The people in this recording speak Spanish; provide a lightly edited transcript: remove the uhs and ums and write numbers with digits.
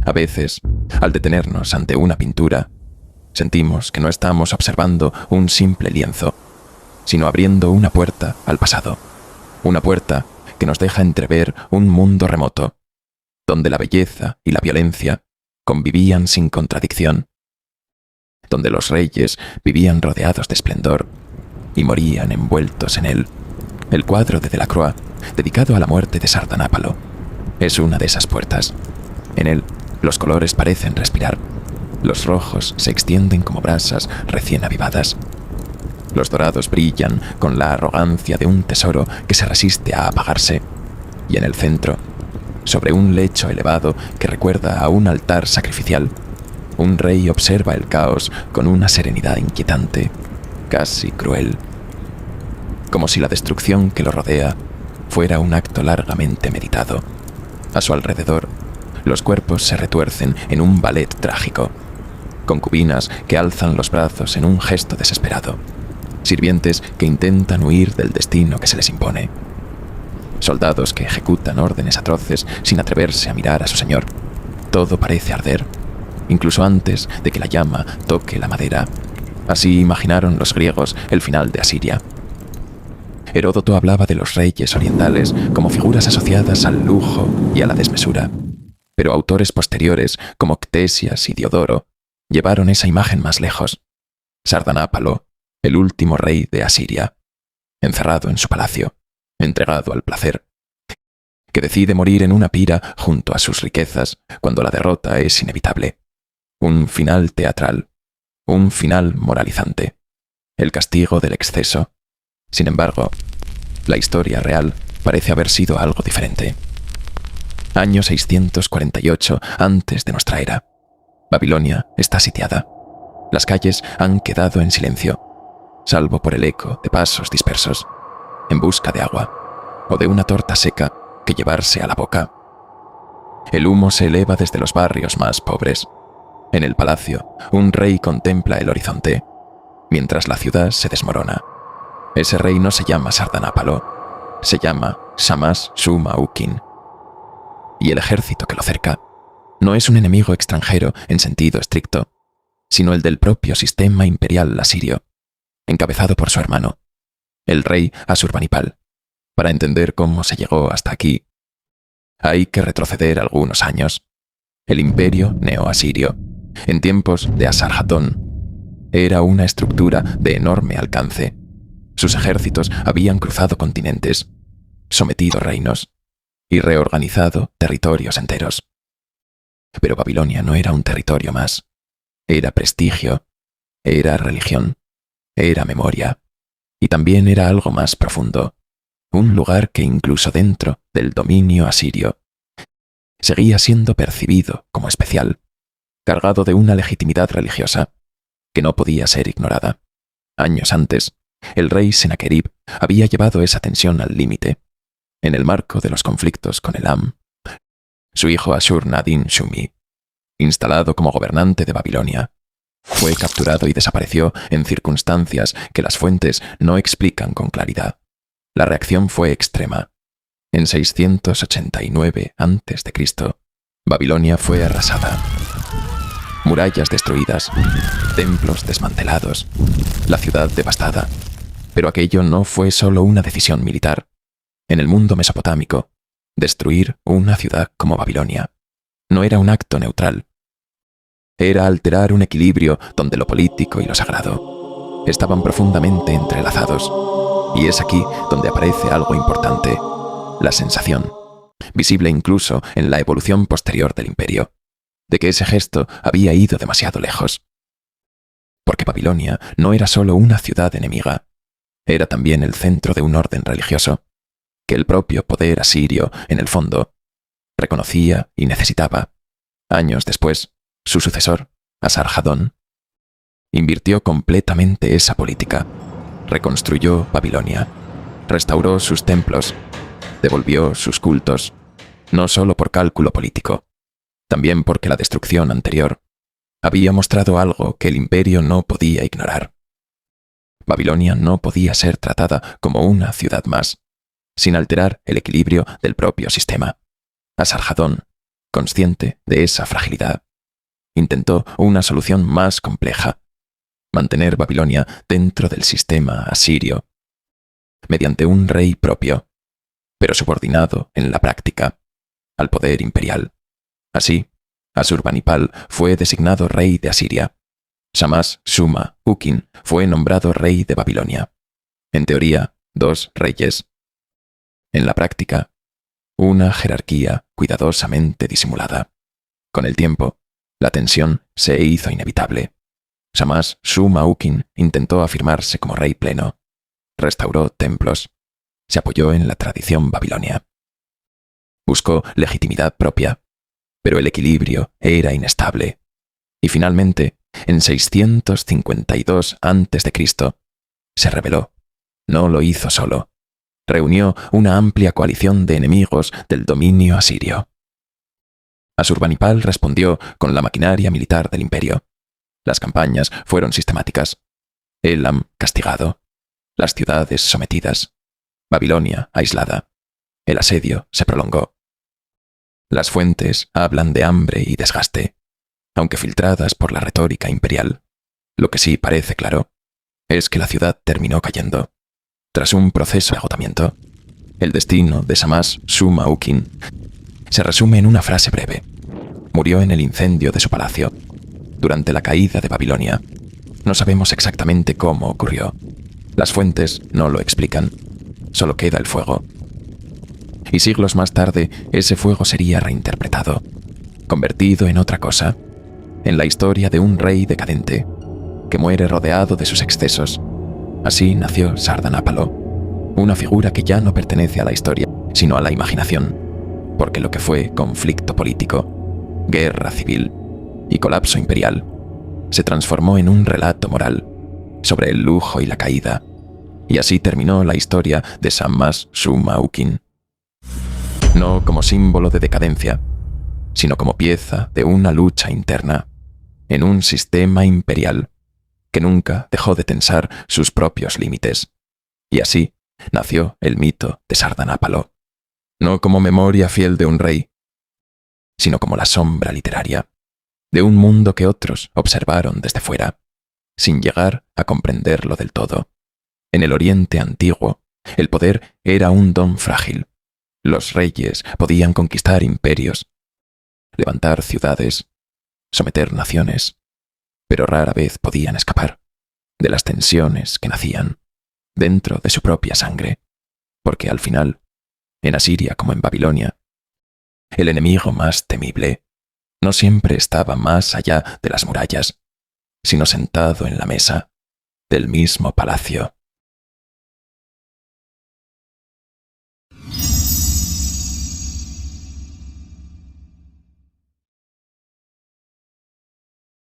A veces, al detenernos ante una pintura, sentimos que no estamos observando un simple lienzo, sino abriendo una puerta al pasado. Una puerta que nos deja entrever un mundo remoto, donde la belleza y la violencia convivían sin contradicción, donde los reyes vivían rodeados de esplendor y morían envueltos en él. El cuadro de Delacroix, dedicado a la muerte de Sardanápalo, es una de esas puertas. En él, los colores parecen respirar. Los rojos se extienden como brasas recién avivadas. Los dorados brillan con la arrogancia de un tesoro que se resiste a apagarse. Y en el centro, sobre un lecho elevado que recuerda a un altar sacrificial, un rey observa el caos con una serenidad inquietante, casi cruel. Como si la destrucción que lo rodea fuera un acto largamente meditado. A su alrededor, los cuerpos se retuercen en un ballet trágico. Concubinas que alzan los brazos en un gesto desesperado. Sirvientes que intentan huir del destino que se les impone. Soldados que ejecutan órdenes atroces sin atreverse a mirar a su señor. Todo parece arder, incluso antes de que la llama toque la madera. Así imaginaron los griegos el final de Asiria. Heródoto hablaba de los reyes orientales como figuras asociadas al lujo y a la desmesura, pero autores posteriores como Ctesias y Diodoro llevaron esa imagen más lejos. Sardanápalo, el último rey de Asiria, encerrado en su palacio, entregado al placer, que decide morir en una pira junto a sus riquezas cuando la derrota es inevitable. Un final teatral, un final moralizante, el castigo del exceso. Sin embargo, la historia real parece haber sido algo diferente. Año 648 antes de nuestra era. Babilonia está sitiada. Las calles han quedado en silencio, salvo por el eco de pasos dispersos, en busca de agua o de una torta seca que llevarse a la boca. El humo se eleva desde los barrios más pobres. En el palacio, un rey contempla el horizonte, mientras la ciudad se desmorona. Ese rey no se llama Sardanápalo, se llama Shamash-shuma-ukin. Y el ejército que lo cerca no es un enemigo extranjero en sentido estricto, sino el del propio sistema imperial asirio, encabezado por su hermano, el rey Asurbanipal. Para entender cómo se llegó hasta aquí, hay que retroceder algunos años. El imperio neoasirio, en tiempos de Asarjatón, era una estructura de enorme alcance. Sus ejércitos habían cruzado continentes, sometido reinos y reorganizado territorios enteros. Pero Babilonia no era un territorio más. Era prestigio, era religión, era memoria, y también era algo más profundo, un lugar que incluso dentro del dominio asirio seguía siendo percibido como especial, cargado de una legitimidad religiosa que no podía ser ignorada. Años antes, el rey Senaquerib había llevado esa tensión al límite, en el marco de los conflictos con Elam. Su hijo Ashur-nadin-shumi, instalado como gobernante de Babilonia, fue capturado y desapareció en circunstancias que las fuentes no explican con claridad. La reacción fue extrema. En 689 a.C., Babilonia fue arrasada. Murallas destruidas, templos desmantelados, la ciudad devastada. Pero aquello no fue solo una decisión militar. En el mundo mesopotámico, destruir una ciudad como Babilonia no era un acto neutral. Era alterar un equilibrio donde lo político y lo sagrado estaban profundamente entrelazados. Y es aquí donde aparece algo importante, la sensación, visible incluso en la evolución posterior del imperio, de que ese gesto había ido demasiado lejos. Porque Babilonia no era solo una ciudad enemiga, era también el centro de un orden religioso, que el propio poder asirio, en el fondo, reconocía y necesitaba. Años después, su sucesor, Asarjadón, invirtió completamente esa política, reconstruyó Babilonia, restauró sus templos, devolvió sus cultos, no solo por cálculo político, también porque la destrucción anterior había mostrado algo que el imperio no podía ignorar. Babilonia no podía ser tratada como una ciudad más, sin alterar el equilibrio del propio sistema. Asarjadón consciente de esa fragilidad, intentó una solución más compleja: mantener Babilonia dentro del sistema asirio, mediante un rey propio, pero subordinado en la práctica al poder imperial. Así, Asurbanipal fue designado rey de Asiria. Shamash-Shuma-Ukin fue nombrado rey de Babilonia. En teoría, 2 reyes. En la práctica, una jerarquía cuidadosamente disimulada. Con el tiempo, la tensión se hizo inevitable. Shamash-Shuma-Ukin intentó afirmarse como rey pleno. Restauró templos. Se apoyó en la tradición babilonia. Buscó legitimidad propia, pero el equilibrio era inestable. Y finalmente, en 652 a.C., se rebeló. No lo hizo solo. Reunió una amplia coalición de enemigos del dominio asirio. Asurbanipal respondió con la maquinaria militar del imperio. Las campañas fueron sistemáticas. Elam castigado. Las ciudades sometidas. Babilonia aislada. El asedio se prolongó. Las fuentes hablan de hambre y desgaste, aunque filtradas por la retórica imperial. Lo que sí parece claro es que la ciudad terminó cayendo. Tras un proceso de agotamiento, el destino de Shamash-Shuma-Ukin se resume en una frase breve. Murió en el incendio de su palacio, durante la caída de Babilonia. No sabemos exactamente cómo ocurrió. Las fuentes no lo explican. Solo queda el fuego. Y siglos más tarde, ese fuego sería reinterpretado, convertido en otra cosa, en la historia de un rey decadente, que muere rodeado de sus excesos. Así nació Sardanápalo, una figura que ya no pertenece a la historia, sino a la imaginación, porque lo que fue conflicto político, guerra civil y colapso imperial, se transformó en un relato moral sobre el lujo y la caída, y así terminó la historia de Shamash-Shuma-Ukin. No como símbolo de decadencia, sino como pieza de una lucha interna, en un sistema imperial que nunca dejó de tensar sus propios límites. Y así nació el mito de Sardanápalo, no como memoria fiel de un rey, sino como la sombra literaria de un mundo que otros observaron desde fuera, sin llegar a comprenderlo del todo. En el Oriente antiguo, el poder era un don frágil. Los reyes podían conquistar imperios, levantar ciudades, someter naciones, pero rara vez podían escapar de las tensiones que nacían dentro de su propia sangre, porque al final, en Asiria como en Babilonia, el enemigo más temible no siempre estaba más allá de las murallas, sino sentado en la mesa del mismo palacio.